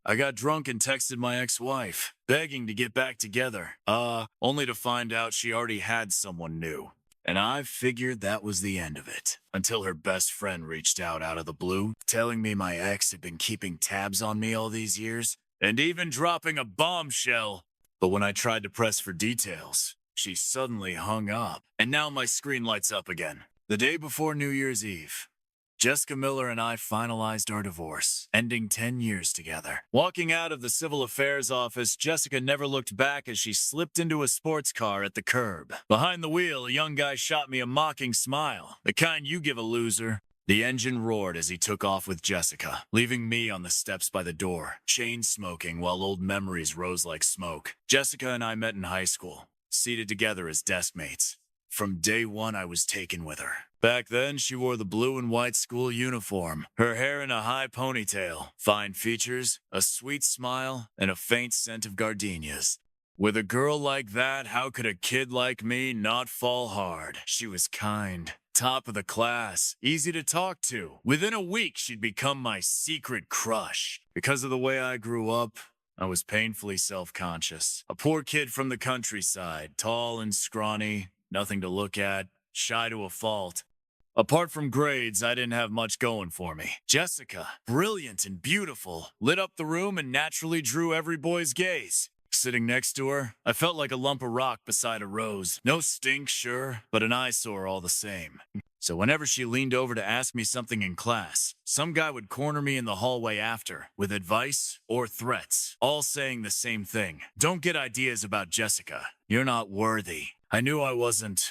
I got drunk and texted my ex-wife, begging to get back together. Only to find out she already had someone new. And I figured that was the end of it. Until her best friend reached out of the blue, telling me my ex had been keeping tabs on me all these years, and even dropping a bombshell. But when I tried to press for details, she suddenly hung up, and now my screen lights up again. The day before New Year's Eve, Jessica Miller and I finalized our divorce, ending 10 years together. Walking out of the civil affairs office, Jessica never looked back as she slipped into a sports car at the curb. Behind the wheel, a young guy shot me a mocking smile, the kind you give a loser. The engine roared as he took off with Jessica, leaving me on the steps by the door, chain smoking while old memories rose like smoke. Jessica and I met in high school, seated together as desk mates. From day one, I was taken with her. Back then, she wore the blue and white school uniform, her hair in a high ponytail, fine features, a sweet smile, and a faint scent of gardenias. With a girl like that, how could a kid like me not fall hard? She was kind, top of the class, easy to talk to. Within a week, she'd become my secret crush. Because of the way I grew up, I was painfully self-conscious. A poor kid from the countryside, tall and scrawny, nothing to look at, shy to a fault. Apart from grades, I didn't have much going for me. Jessica, brilliant and beautiful, lit up the room and naturally drew every boy's gaze. Sitting next to her, I felt like a lump of rock beside a rose. No stink, sure, but an eyesore all the same. So whenever she leaned over to ask me something in class, some guy would corner me in the hallway after, with advice or threats, all saying the same thing. Don't get ideas about Jessica. You're not worthy. I knew I wasn't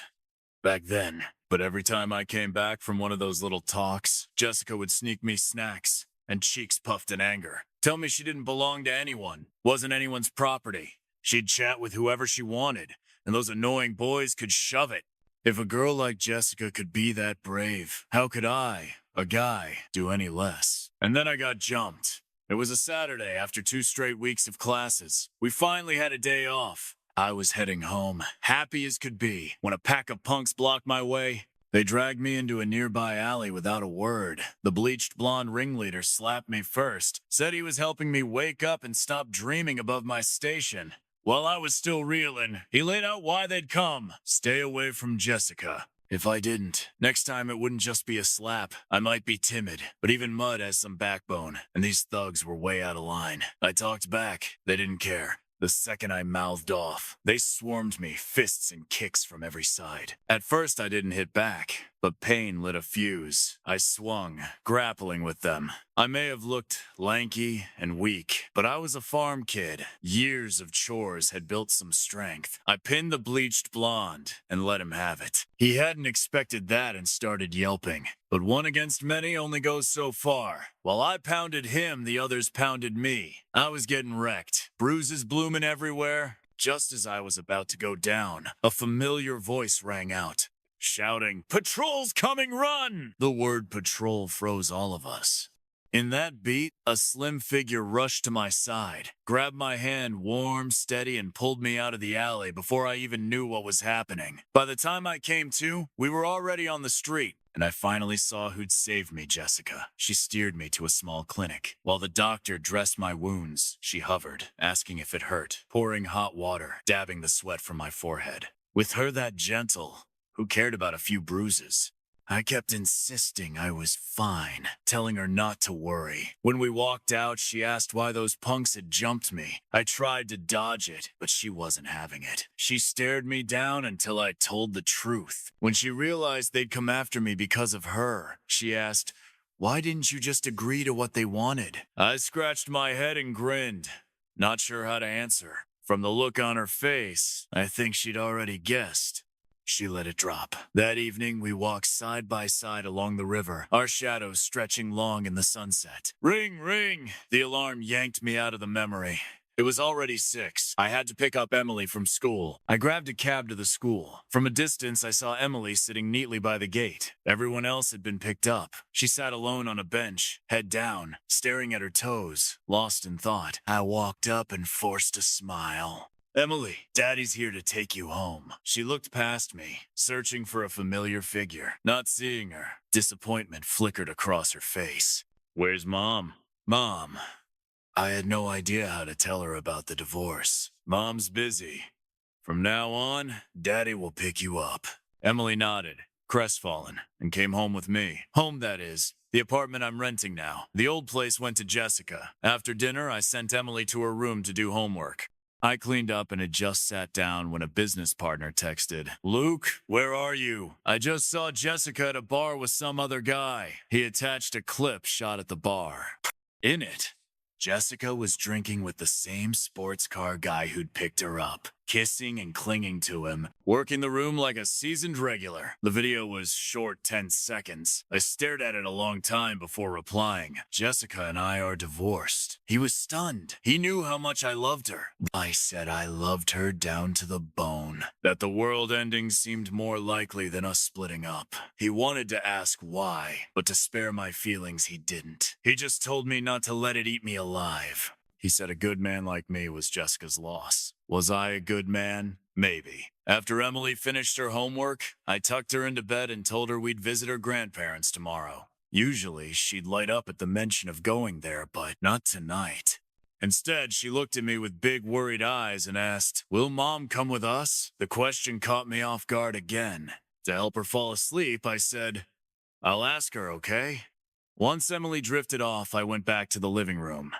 back then. But every time I came back from one of those little talks, Jessica would sneak me snacks and cheeks puffed in anger. Tell me she didn't belong to anyone, wasn't anyone's property. She'd chat with whoever she wanted, and those annoying boys could shove it. If a girl like Jessica could be that brave, how could I, a guy, do any less? And then I got jumped. It was a Saturday after 2 straight weeks of classes. We finally had a day off. I was heading home, happy as could be, when a pack of punks blocked my way. They dragged me into a nearby alley without a word. The bleached blonde ringleader slapped me first, said he was helping me wake up and stop dreaming above my station. While I was still reeling, he laid out why they'd come. Stay away from Jessica. If I didn't, next time it wouldn't just be a slap. I might be timid, but even mud has some backbone, and these thugs were way out of line. I talked back. They didn't care. The second I mouthed off, they swarmed me, fists and kicks from every side. At first, I didn't hit back, but pain lit a fuse. I swung, grappling with them. I may have looked lanky and weak, but I was a farm kid. Years of chores had built some strength. I pinned the bleached blonde and let him have it. He hadn't expected that and started yelping. But one against many only goes so far. While I pounded him, the others pounded me. I was getting wrecked, bruises blooming everywhere. Just as I was about to go down, a familiar voice rang out, shouting, "Patrol's coming, run!" The word patrol froze all of us. In that beat, a slim figure rushed to my side, grabbed my hand warm, steady, and pulled me out of the alley before I even knew what was happening. By the time I came to, we were already on the street, and I finally saw who'd saved me, Jessica. She steered me to a small clinic. While the doctor dressed my wounds, she hovered, asking if it hurt, pouring hot water, dabbing the sweat from my forehead. With her that gentle, who cared about a few bruises? I kept insisting I was fine, telling her not to worry. When we walked out, she asked why those punks had jumped me. I tried to dodge it, but she wasn't having it. She stared me down until I told the truth. When she realized they'd come after me because of her, she asked, "Why didn't you just agree to what they wanted?" I scratched my head and grinned, not sure how to answer. From the look on her face, I think she'd already guessed. She let it drop. That evening, we walked side by side along the river, our shadows stretching long in the sunset. Ring, ring! The alarm yanked me out of the memory. It was already 6. I had to pick up Emily from school. I grabbed a cab to the school. From a distance, I saw Emily sitting neatly by the gate. Everyone else had been picked up. She sat alone on a bench, head down, staring at her toes, lost in thought. I walked up and forced a smile. "Emily, Daddy's here to take you home." She looked past me, searching for a familiar figure. Not seeing her, disappointment flickered across her face. "Where's Mom?" "Mom." I had no idea how to tell her about the divorce. Mom's busy. From now on, Daddy will pick you up. Emily nodded, crestfallen, and came home with me. Home, that is. The apartment I'm renting now. The old place went to Jessica. After dinner, I sent Emily to her room to do homework. I cleaned up and had just sat down when a business partner texted, "Luke, where are you? I just saw Jessica at a bar with some other guy." He attached a clip shot at the bar. In it, Jessica was drinking with the same sports car guy who'd picked her up, kissing and clinging to him, working the room like a seasoned regular. The video was short 10 seconds. I stared at it a long time before replying. Jessica and I are divorced. He was stunned. He knew how much I loved her. I said I loved her down to the bone. That the world ending seemed more likely than us splitting up. He wanted to ask why, but to spare my feelings, he didn't. He just told me not to let it eat me alive. He said a good man like me was Jessica's loss. Was I a good man? Maybe. After Emily finished her homework, I tucked her into bed and told her we'd visit her grandparents tomorrow. Usually, she'd light up at the mention of going there, but not tonight. Instead, she looked at me with big worried eyes and asked, "Will Mom come with us?" The question caught me off guard again. To help her fall asleep, I said, "I'll ask her, okay?" Once Emily drifted off, I went back to the living room.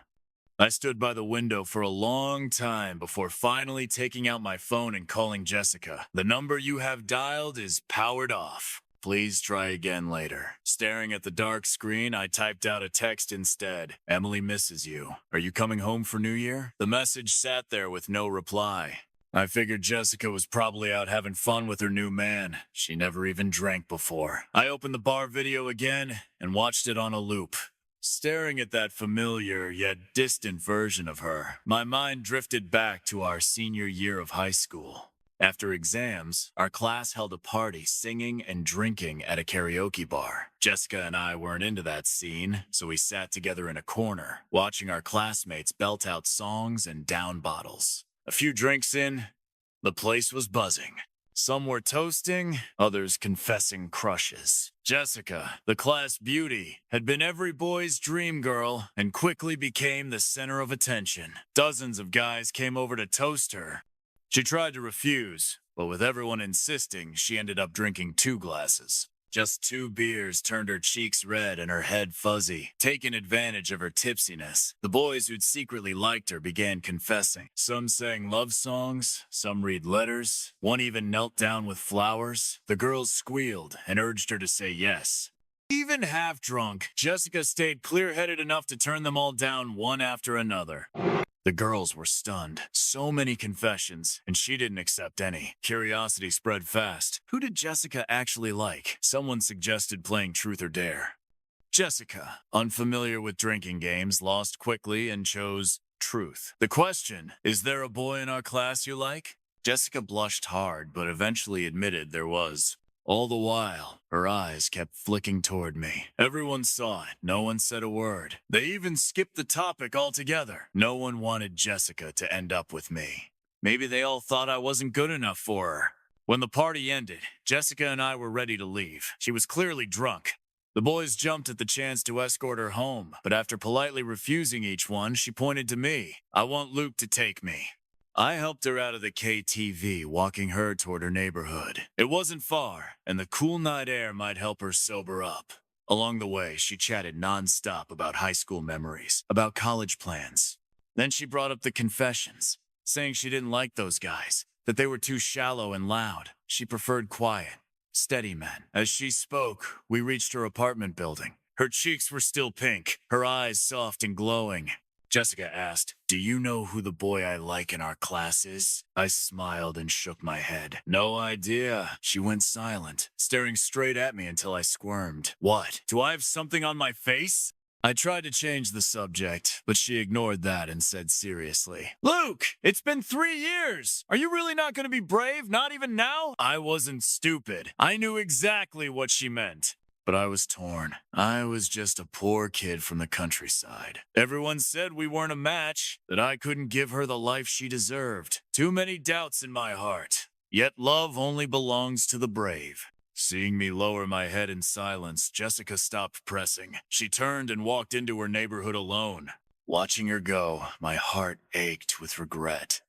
I stood by the window for a long time before finally taking out my phone and calling Jessica. "The number you have dialed is powered off. Please try again later." Staring at the dark screen, I typed out a text instead. "Emily misses you. Are you coming home for New Year?" The message sat there with no reply. I figured Jessica was probably out having fun with her new man. She never even drank before. I opened the bar video again and watched it on a loop. Staring at that familiar yet distant version of her, my mind drifted back to our senior year of high school. After exams, our class held a party singing and drinking at a karaoke bar. Jessica and I weren't into that scene, so we sat together in a corner, watching our classmates belt out songs and down bottles. A few drinks in, the place was buzzing. Some were toasting, others confessing crushes. Jessica, the class beauty, had been every boy's dream girl and quickly became the center of attention. Dozens of guys came over to toast her. She tried to refuse, but with everyone insisting, she ended up drinking 2 glasses. Just 2 beers turned her cheeks red and her head fuzzy, taking advantage of her tipsiness. The boys who'd secretly liked her began confessing. Some sang love songs, some read letters, one even knelt down with flowers. The girls squealed and urged her to say yes. Even half drunk, Jessica stayed clear-headed enough to turn them all down one after another. The girls were stunned. So many confessions, and she didn't accept any. Curiosity spread fast. Who did Jessica actually like? Someone suggested playing Truth or Dare. Jessica, unfamiliar with drinking games, lost quickly and chose Truth. The question, "Is there a boy in our class you like?" Jessica blushed hard, but eventually admitted there was. All the while, her eyes kept flicking toward me. Everyone saw it. No one said a word. They even skipped the topic altogether. No one wanted Jessica to end up with me. Maybe they all thought I wasn't good enough for her. When the party ended, Jessica and I were ready to leave. She was clearly drunk. The boys jumped at the chance to escort her home, but after politely refusing each one, she pointed to me. "I want Luke to take me." I helped her out of the KTV, walking her toward her neighborhood. It wasn't far, and the cool night air might help her sober up. Along the way, she chatted nonstop about high school memories, about college plans. Then she brought up the confessions, saying she didn't like those guys, that they were too shallow and loud. She preferred quiet, steady men. As she spoke, we reached her apartment building. Her cheeks were still pink, her eyes soft and glowing. Jessica asked, "Do you know who the boy I like in our class is?" I smiled and shook my head. "No idea." She went silent, staring straight at me until I squirmed. "What? Do I have something on my face?" I tried to change the subject, but she ignored that and said seriously, "Luke, it's been 3 years. Are you really not going to be brave? Not even now?" I wasn't stupid. I knew exactly what she meant. But I was torn. I was just a poor kid from the countryside. Everyone said we weren't a match, that I couldn't give her the life she deserved. Too many doubts in my heart. Yet love only belongs to the brave. Seeing me lower my head in silence, Jessica stopped pressing. She turned and walked into her neighborhood alone. Watching her go, my heart ached with regret.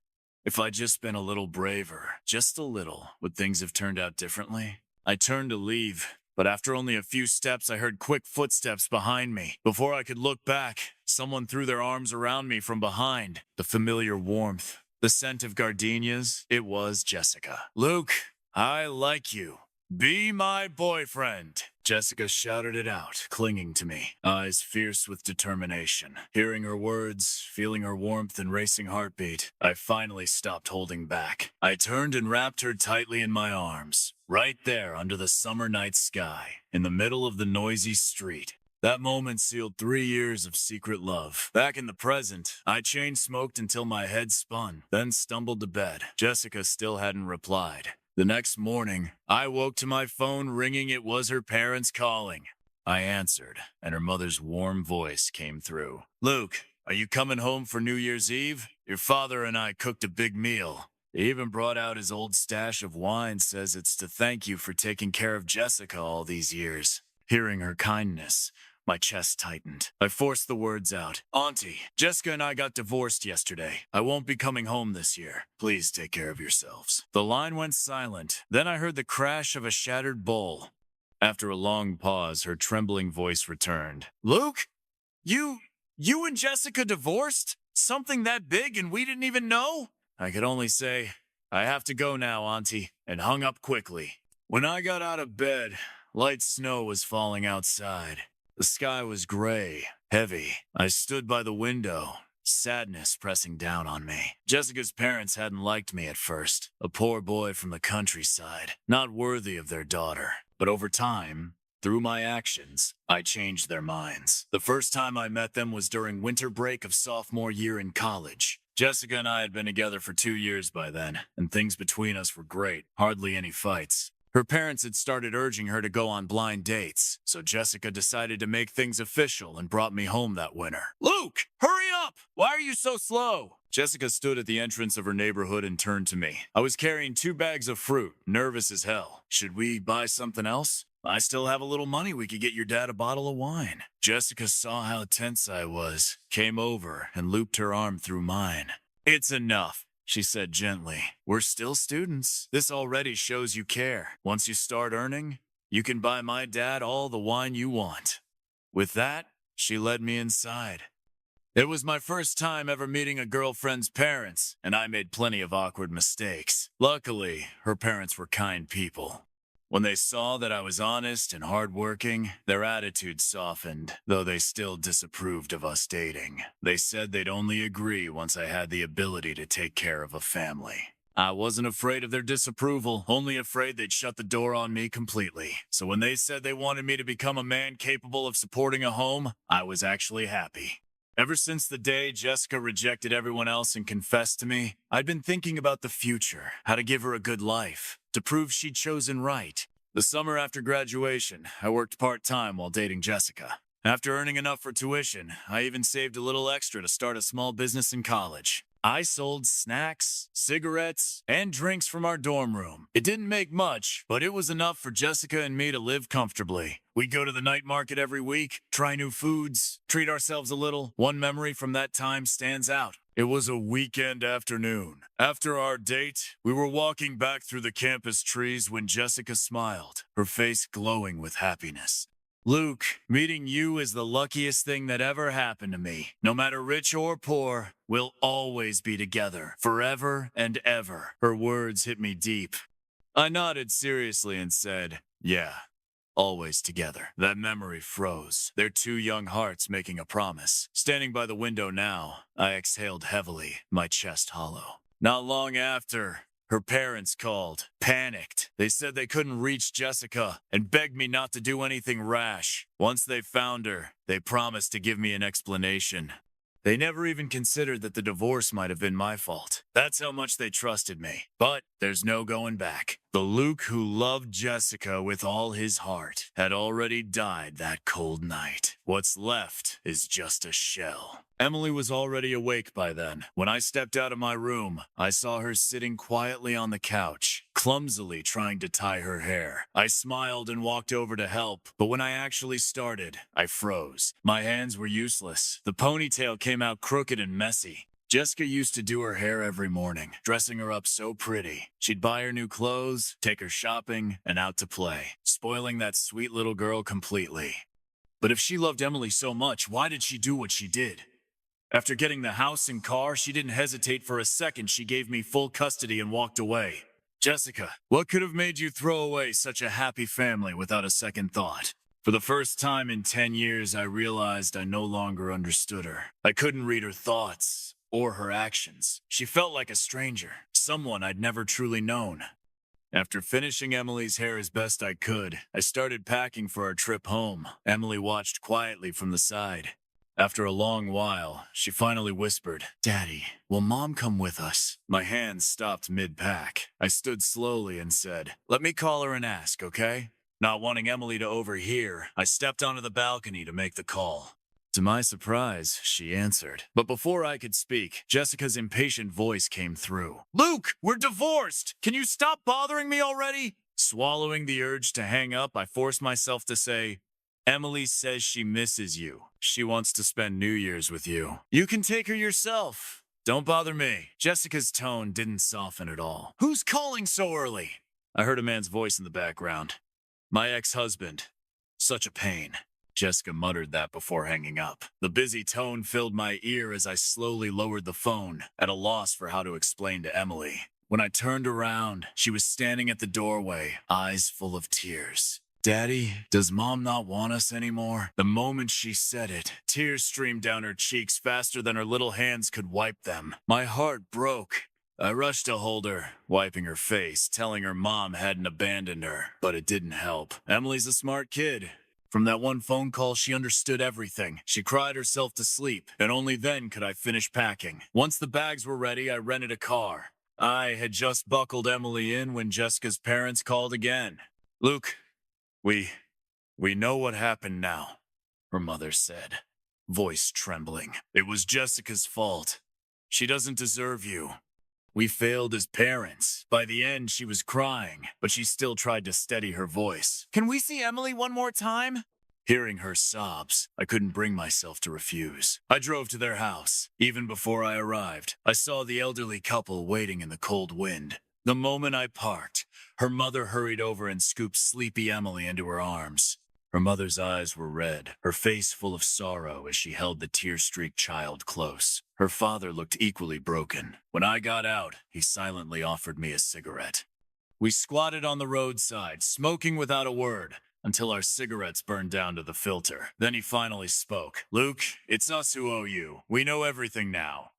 If I'd just been a little braver, just a little, would things have turned out differently? I turned to leave, but after only a few steps, I heard quick footsteps behind me. Before I could look back, someone threw their arms around me from behind. The familiar warmth, the scent of gardenias. It was Jessica. "Luke, I like you. Be my boyfriend." Jessica shouted it out, clinging to me, eyes fierce with determination. Hearing her words, feeling her warmth and racing heartbeat, I finally stopped holding back. I turned and wrapped her tightly in my arms, right there under the summer night sky, in the middle of the noisy street. That moment sealed 3 years of secret love. Back in the present, I chain-smoked until my head spun, then stumbled to bed. Jessica still hadn't replied. The next morning, I woke to my phone ringing. It was her parents calling. I answered, and her mother's warm voice came through. "Luke, are you coming home for New Year's Eve? Your father and I cooked a big meal. He even brought out his old stash of wine, says it's to thank you for taking care of Jessica all these years." Hearing her kindness, my chest tightened. I forced the words out. "Auntie, Jessica and I got divorced yesterday. I won't be coming home this year. Please take care of yourselves." The line went silent. Then I heard the crash of a shattered bowl. After a long pause, her trembling voice returned. "Luke, you and Jessica divorced? Something that big and we didn't even know?" I could only say, "I have to go now, Auntie," and hung up quickly. When I got out of bed, light snow was falling outside. The sky was gray, heavy. I stood by the window, sadness pressing down on me. Jessica's parents hadn't liked me at first. A poor boy from the countryside, not worthy of their daughter. But over time, through my actions, I changed their minds. The first time I met them was during winter break of sophomore year in college. Jessica and I had been together for 2 years by then, and things between us were great, hardly any fights. Her parents had started urging her to go on blind dates, so Jessica decided to make things official and brought me home that winter. "Luke, hurry up! Why are you so slow?" Jessica stood at the entrance of her neighborhood and turned to me. I was carrying 2 bags of fruit, nervous as hell. "Should we buy something else? I still have a little money. We could get your dad a bottle of wine." Jessica saw how tense I was, came over, and looped her arm through mine. "It's enough," she said gently. "We're still students. This already shows you care. Once you start earning, you can buy my dad all the wine you want." With that, she led me inside. It was my first time ever meeting a girlfriend's parents, and I made plenty of awkward mistakes. Luckily, her parents were kind people. When they saw that I was honest and hardworking, their attitude softened, though they still disapproved of us dating. They said they'd only agree once I had the ability to take care of a family. I wasn't afraid of their disapproval, only afraid they'd shut the door on me completely. So when they said they wanted me to become a man capable of supporting a home, I was actually happy. Ever since the day Jessica rejected everyone else and confessed to me, I'd been thinking about the future, how to give her a good life, to prove she'd chosen right. The summer after graduation, I worked part-time while dating Jessica. After earning enough for tuition, I even saved a little extra to start a small business in college. I sold snacks, cigarettes, and drinks from our dorm room. It didn't make much, but it was enough for Jessica and me to live comfortably. We'd go to the night market every week, try new foods, treat ourselves a little. One memory from that time stands out. It was a weekend afternoon. After our date, we were walking back through the campus trees when Jessica smiled, her face glowing with happiness. "Luke, meeting you is the luckiest thing that ever happened to me. No matter rich or poor, we'll always be together, forever and ever." Her words hit me deep. I nodded seriously and said, "Yeah, always together." That memory froze, their 2 young hearts making a promise. Standing by the window now, I exhaled heavily, my chest hollow. Not long after, her parents called, panicked. They said they couldn't reach Jessica and begged me not to do anything rash. Once they found her, they promised to give me an explanation. They never even considered that the divorce might have been my fault. That's how much they trusted me. But There's no going back. The Luke who loved Jessica with all his heart had already died that cold night. What's left is just a shell. Emily was already awake by then. When I stepped out of my room, I saw her sitting quietly on the couch, clumsily trying to tie her hair. I smiled and walked over to help, but when I actually started, I froze. My hands were useless. The ponytail came out crooked and messy. Jessica used to do her hair every morning, dressing her up so pretty. She'd buy her new clothes, take her shopping, and out to play, spoiling that sweet little girl completely. But if she loved Emily so much, why did she do what she did? After getting the house and car, she didn't hesitate for a second. She gave me full custody and walked away. Jessica, what could have made you throw away such a happy family without a second thought? For the first time in 10 years, I realized I no longer understood her. I couldn't read her thoughts or her actions. She felt like a stranger, someone I'd never truly known. After finishing Emily's hair as best I could, I started packing for our trip home. Emily watched quietly from the side. After a long while, she finally whispered, "Daddy, will Mom come with us?" My hands stopped mid-pack. I stood slowly and said, "Let me call her and ask, okay?" Not wanting Emily to overhear, I stepped onto the balcony to make the call. To my surprise, she answered. But before I could speak, Jessica's impatient voice came through. "Luke, we're divorced! Can you stop bothering me already?" Swallowing the urge to hang up, I forced myself to say, "Emily says she misses you. She wants to spend New Year's with you. You can take her yourself. Don't bother me." Jessica's tone didn't soften at all. "Who's calling so early?" I heard a man's voice in the background. "My ex-husband. Such a pain." Jessica muttered that before hanging up. The busy tone filled my ear as I slowly lowered the phone, at a loss for how to explain to Emily. When I turned around, she was standing at the doorway, eyes full of tears. "Daddy, does Mom not want us anymore?" The moment she said it, tears streamed down her cheeks faster than her little hands could wipe them. My heart broke. I rushed to hold her, wiping her face, telling her Mom hadn't abandoned her. But it didn't help. Emily's a smart kid. From that one phone call, she understood everything. She cried herself to sleep, and only then could I finish packing. Once the bags were ready, I rented a car. I had just buckled Emily in when Jessica's parents called again. "Luke, we know what happened now," her mother said, voice trembling. "It was Jessica's fault. She doesn't deserve you. We failed as parents." By the end, she was crying, but she still tried to steady her voice. "Can we see Emily one more time?" Hearing her sobs, I couldn't bring myself to refuse. I drove to their house. Even before I arrived, I saw the elderly couple waiting in the cold wind. The moment I parked, her mother hurried over and scooped sleepy Emily into her arms. Her mother's eyes were red, her face full of sorrow as she held the tear-streaked child close. Her father looked equally broken. When I got out, he silently offered me a cigarette. We squatted on the roadside, smoking without a word, until our cigarettes burned down to the filter. Then he finally spoke. "Luke, it's us who owe you. We know everything now.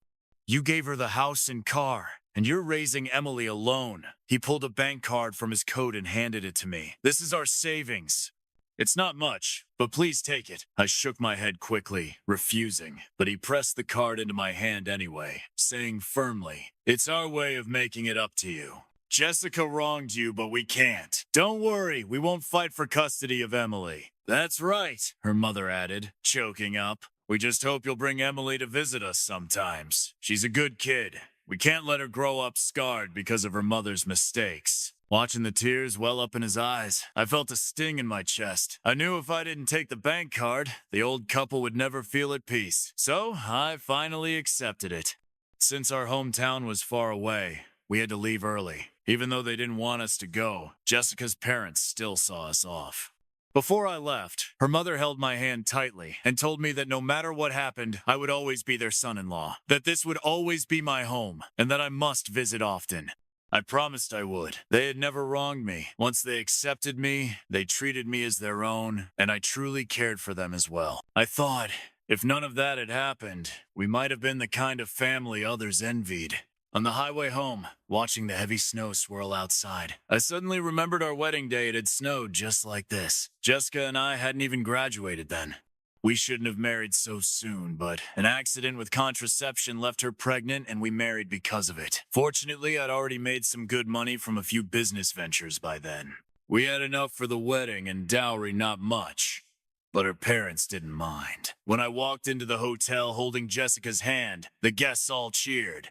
You gave her the house and car, and you're raising Emily alone." He pulled a bank card from his coat and handed it to me. "This is our savings. It's not much, but please take it." I shook my head quickly, refusing, but he pressed the card into my hand anyway, saying firmly, "It's our way of making it up to you. Jessica wronged you, but we can't. Don't worry, we won't fight for custody of Emily." "That's right," her mother added, choking up. "We just hope you'll bring Emily to visit us sometimes. She's a good kid. We can't let her grow up scarred because of her mother's mistakes." Watching the tears well up in his eyes, I felt a sting in my chest. I knew if I didn't take the bank card, the old couple would never feel at peace. So I finally accepted it. Since our hometown was far away, we had to leave early. Even though they didn't want us to go, Jessica's parents still saw us off. Before I left, her mother held my hand tightly and told me that no matter what happened, I would always be their son-in-law, that this would always be my home, and that I must visit often. I promised I would. They had never wronged me. Once they accepted me, they treated me as their own, and I truly cared for them as well. I thought, if none of that had happened, we might have been the kind of family others envied. On the highway home, watching the heavy snow swirl outside, I suddenly remembered our wedding day. It had snowed just like this. Jessica and I hadn't even graduated then. We shouldn't have married so soon, but an accident with contraception left her pregnant and we married because of it. Fortunately, I'd already made some good money from a few business ventures by then. We had enough for the wedding and dowry not much. But her parents didn't mind. When I walked into the hotel holding Jessica's hand, the guests all cheered.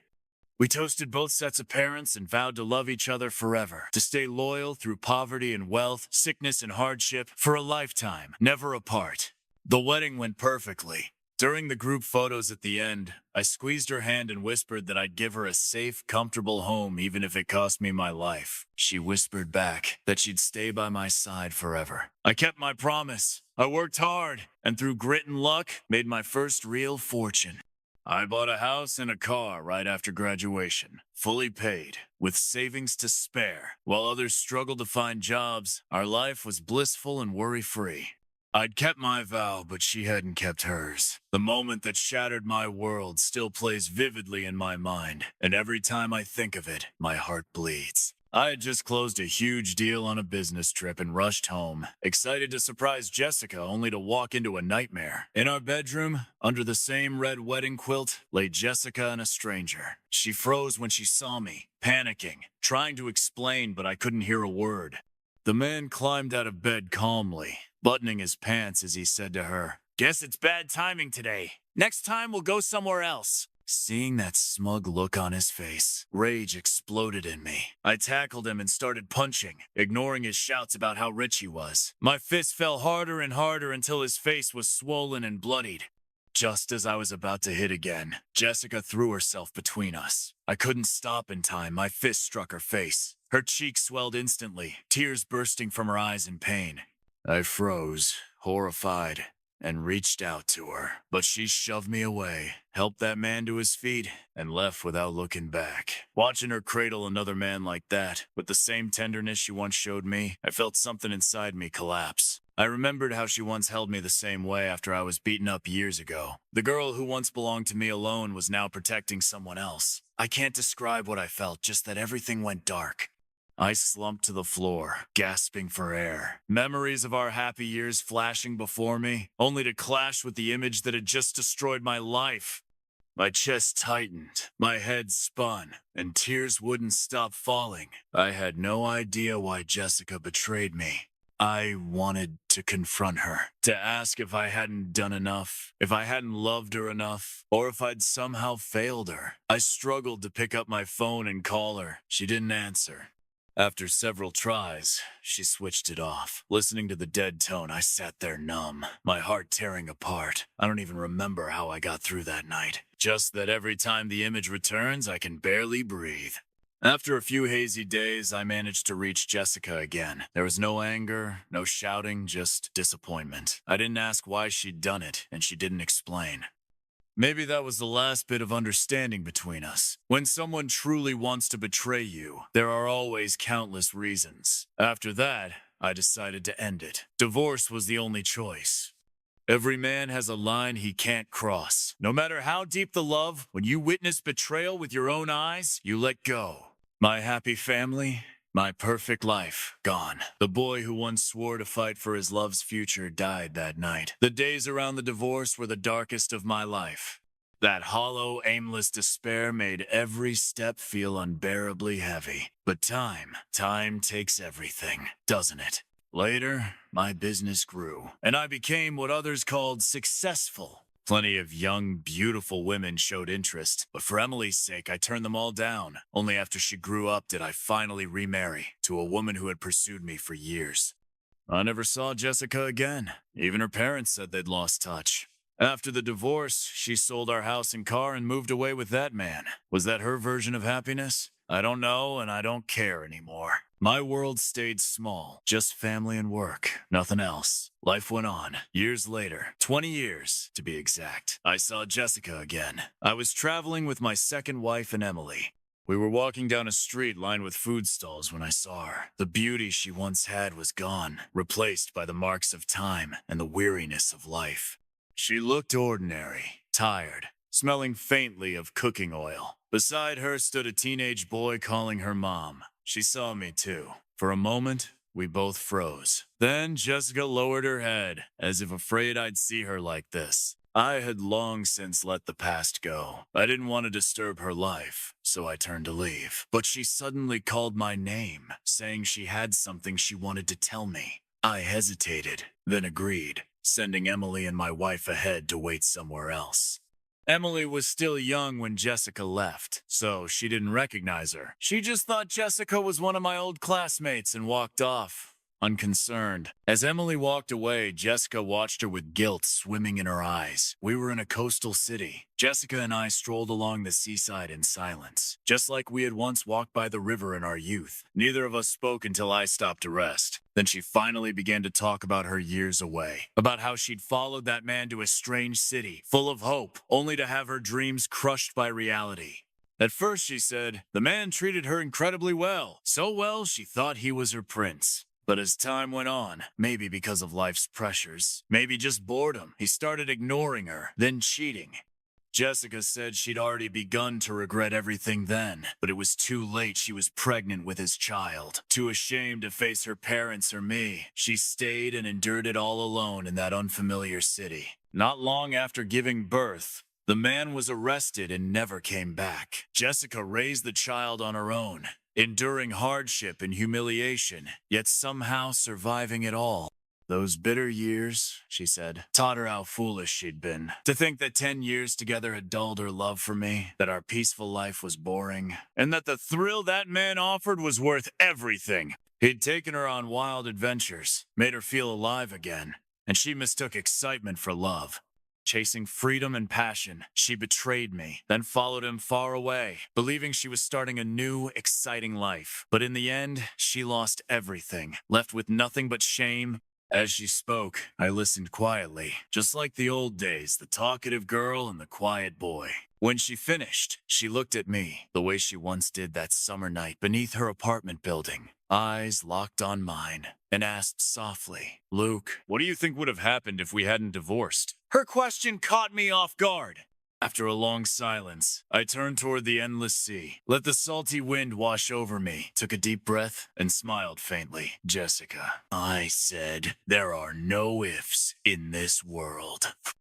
We toasted both sets of parents and vowed to love each other forever, to stay loyal through poverty and wealth, sickness and hardship, for a lifetime, never apart. The wedding went perfectly. During the group photos at the end, I squeezed her hand and whispered that I'd give her a safe, comfortable home even if it cost me my life. She whispered back that she'd stay by my side forever. I kept my promise. I worked hard, and through grit and luck, made my first real fortune. I bought a house and a car right after graduation, fully paid, with savings to spare. While others struggled to find jobs, our life was blissful and worry-free. I'd kept my vow, but she hadn't kept hers. The moment that shattered my world still plays vividly in my mind, and every time I think of it, my heart bleeds. I had just closed a huge deal on a business trip and rushed home, excited to surprise Jessica only to walk into a nightmare. In our bedroom, under the same red wedding quilt, lay Jessica and a stranger. She froze when she saw me, panicking, trying to explain, but I couldn't hear a word. The man climbed out of bed calmly, buttoning his pants as he said to her, "Guess it's bad timing today. Next time we'll go somewhere else." Seeing that smug look on his face, rage exploded in me. I tackled him and started punching, ignoring his shouts about how rich he was. My fist fell harder and harder until his face was swollen and bloodied. Just as I was about to hit again, Jessica threw herself between us. I couldn't stop in time. My fist struck her face. Her cheek swelled instantly, tears bursting from her eyes in pain. I froze, horrified, and reached out to her. But she shoved me away, helped that man to his feet, and left without looking back. Watching her cradle another man like that, with the same tenderness she once showed me, I felt something inside me collapse. I remembered how she once held me the same way after I was beaten up years ago. The girl who once belonged to me alone was now protecting someone else. I can't describe what I felt, just that everything went dark. I slumped to the floor, gasping for air. Memories of our happy years flashing before me, only to clash with the image that had just destroyed my life. My chest tightened, my head spun, and tears wouldn't stop falling. I had no idea why Jessica betrayed me. I wanted to confront her, to ask if I hadn't done enough, if I hadn't loved her enough, or if I'd somehow failed her. I struggled to pick up my phone and call her. She didn't answer. After several tries, she switched it off. Listening to the dead tone, I sat there numb, my heart tearing apart. I don't even remember how I got through that night. Just that every time the image returns, I can barely breathe. After a few hazy days, I managed to reach Jessica again. There was no anger, no shouting, just disappointment. I didn't ask why she'd done it, and she didn't explain. Maybe that was the last bit of understanding between us. When someone truly wants to betray you, there are always countless reasons. After that, I decided to end it. Divorce was the only choice. Every man has a line he can't cross. No matter how deep the love, when you witness betrayal with your own eyes, you let go. My happy family, my perfect life, gone. The boy who once swore to fight for his love's future died that night. The days around the divorce were the darkest of my life. That hollow, aimless despair made every step feel unbearably heavy. But time takes everything, doesn't it? Later, my business grew, and I became what others called successful. Plenty of young, beautiful women showed interest, but for Emily's sake, I turned them all down. Only after she grew up did I finally remarry to a woman who had pursued me for years. I never saw Jessica again. Even her parents said they'd lost touch. After the divorce, she sold our house and car and moved away with that man. Was that her version of happiness? I don't know, and I don't care anymore. My world stayed small, just family and work, nothing else. Life went on. Years later, 20 years to be exact, I saw Jessica again. I was traveling with my second wife and Emily. We were walking down a street lined with food stalls when I saw her. The beauty she once had was gone, replaced by the marks of time and the weariness of life. She looked ordinary, tired, smelling faintly of cooking oil. Beside her stood a teenage boy calling her mom. She saw me too. For a moment, We both froze. Then Jessica lowered her head, as if afraid I'd see her like this. I had long since let the past go. I didn't want to disturb her life, so I turned to leave. But she suddenly called my name, saying she had something she wanted to tell me. I hesitated, then agreed, sending Emily and my wife ahead to wait somewhere else. Emily was still young when Jessica left, so she didn't recognize her. She just thought Jessica was one of my old classmates and walked off, unconcerned. As Emily walked away, Jessica watched her with guilt swimming in her eyes. We were in a coastal city. Jessica and I strolled along the seaside in silence, just like we had once walked by the river in our youth. Neither of us spoke until I stopped to rest. Then she finally began to talk about her years away, about how she'd followed that man to a strange city, full of hope, only to have her dreams crushed by reality. At first, she said, the man treated her incredibly well, so well she thought he was her prince. But as time went on, maybe because of life's pressures, maybe just boredom, he started ignoring her, then cheating. Jessica said she'd already begun to regret everything then, but it was too late. She was pregnant with his child. Too ashamed to face her parents or me, she stayed and endured it all alone in that unfamiliar city. Not long after giving birth, the man was arrested and never came back. Jessica raised the child on her own, enduring hardship and humiliation, yet somehow surviving it all. Those bitter years, she said, taught her how foolish she'd been. To think that 10 years together had dulled her love for me, that our peaceful life was boring, and that the thrill that man offered was worth everything. He'd taken her on wild adventures, made her feel alive again, and she mistook excitement for love. Chasing freedom and passion, she betrayed me, then followed him far away, believing she was starting a new, exciting life. But in the end, she lost everything, left with nothing but shame. As she spoke, I listened quietly, just like the old days, the talkative girl and the quiet boy. When she finished, she looked at me, the way she once did that summer night beneath her apartment building, eyes locked on mine, and asked softly, Luke, what do you think would have happened if we hadn't divorced? Her question caught me off guard. After a long silence, I turned toward the endless sea, let the salty wind wash over me, took a deep breath, and smiled faintly. Jessica, I said, there are no ifs in this world.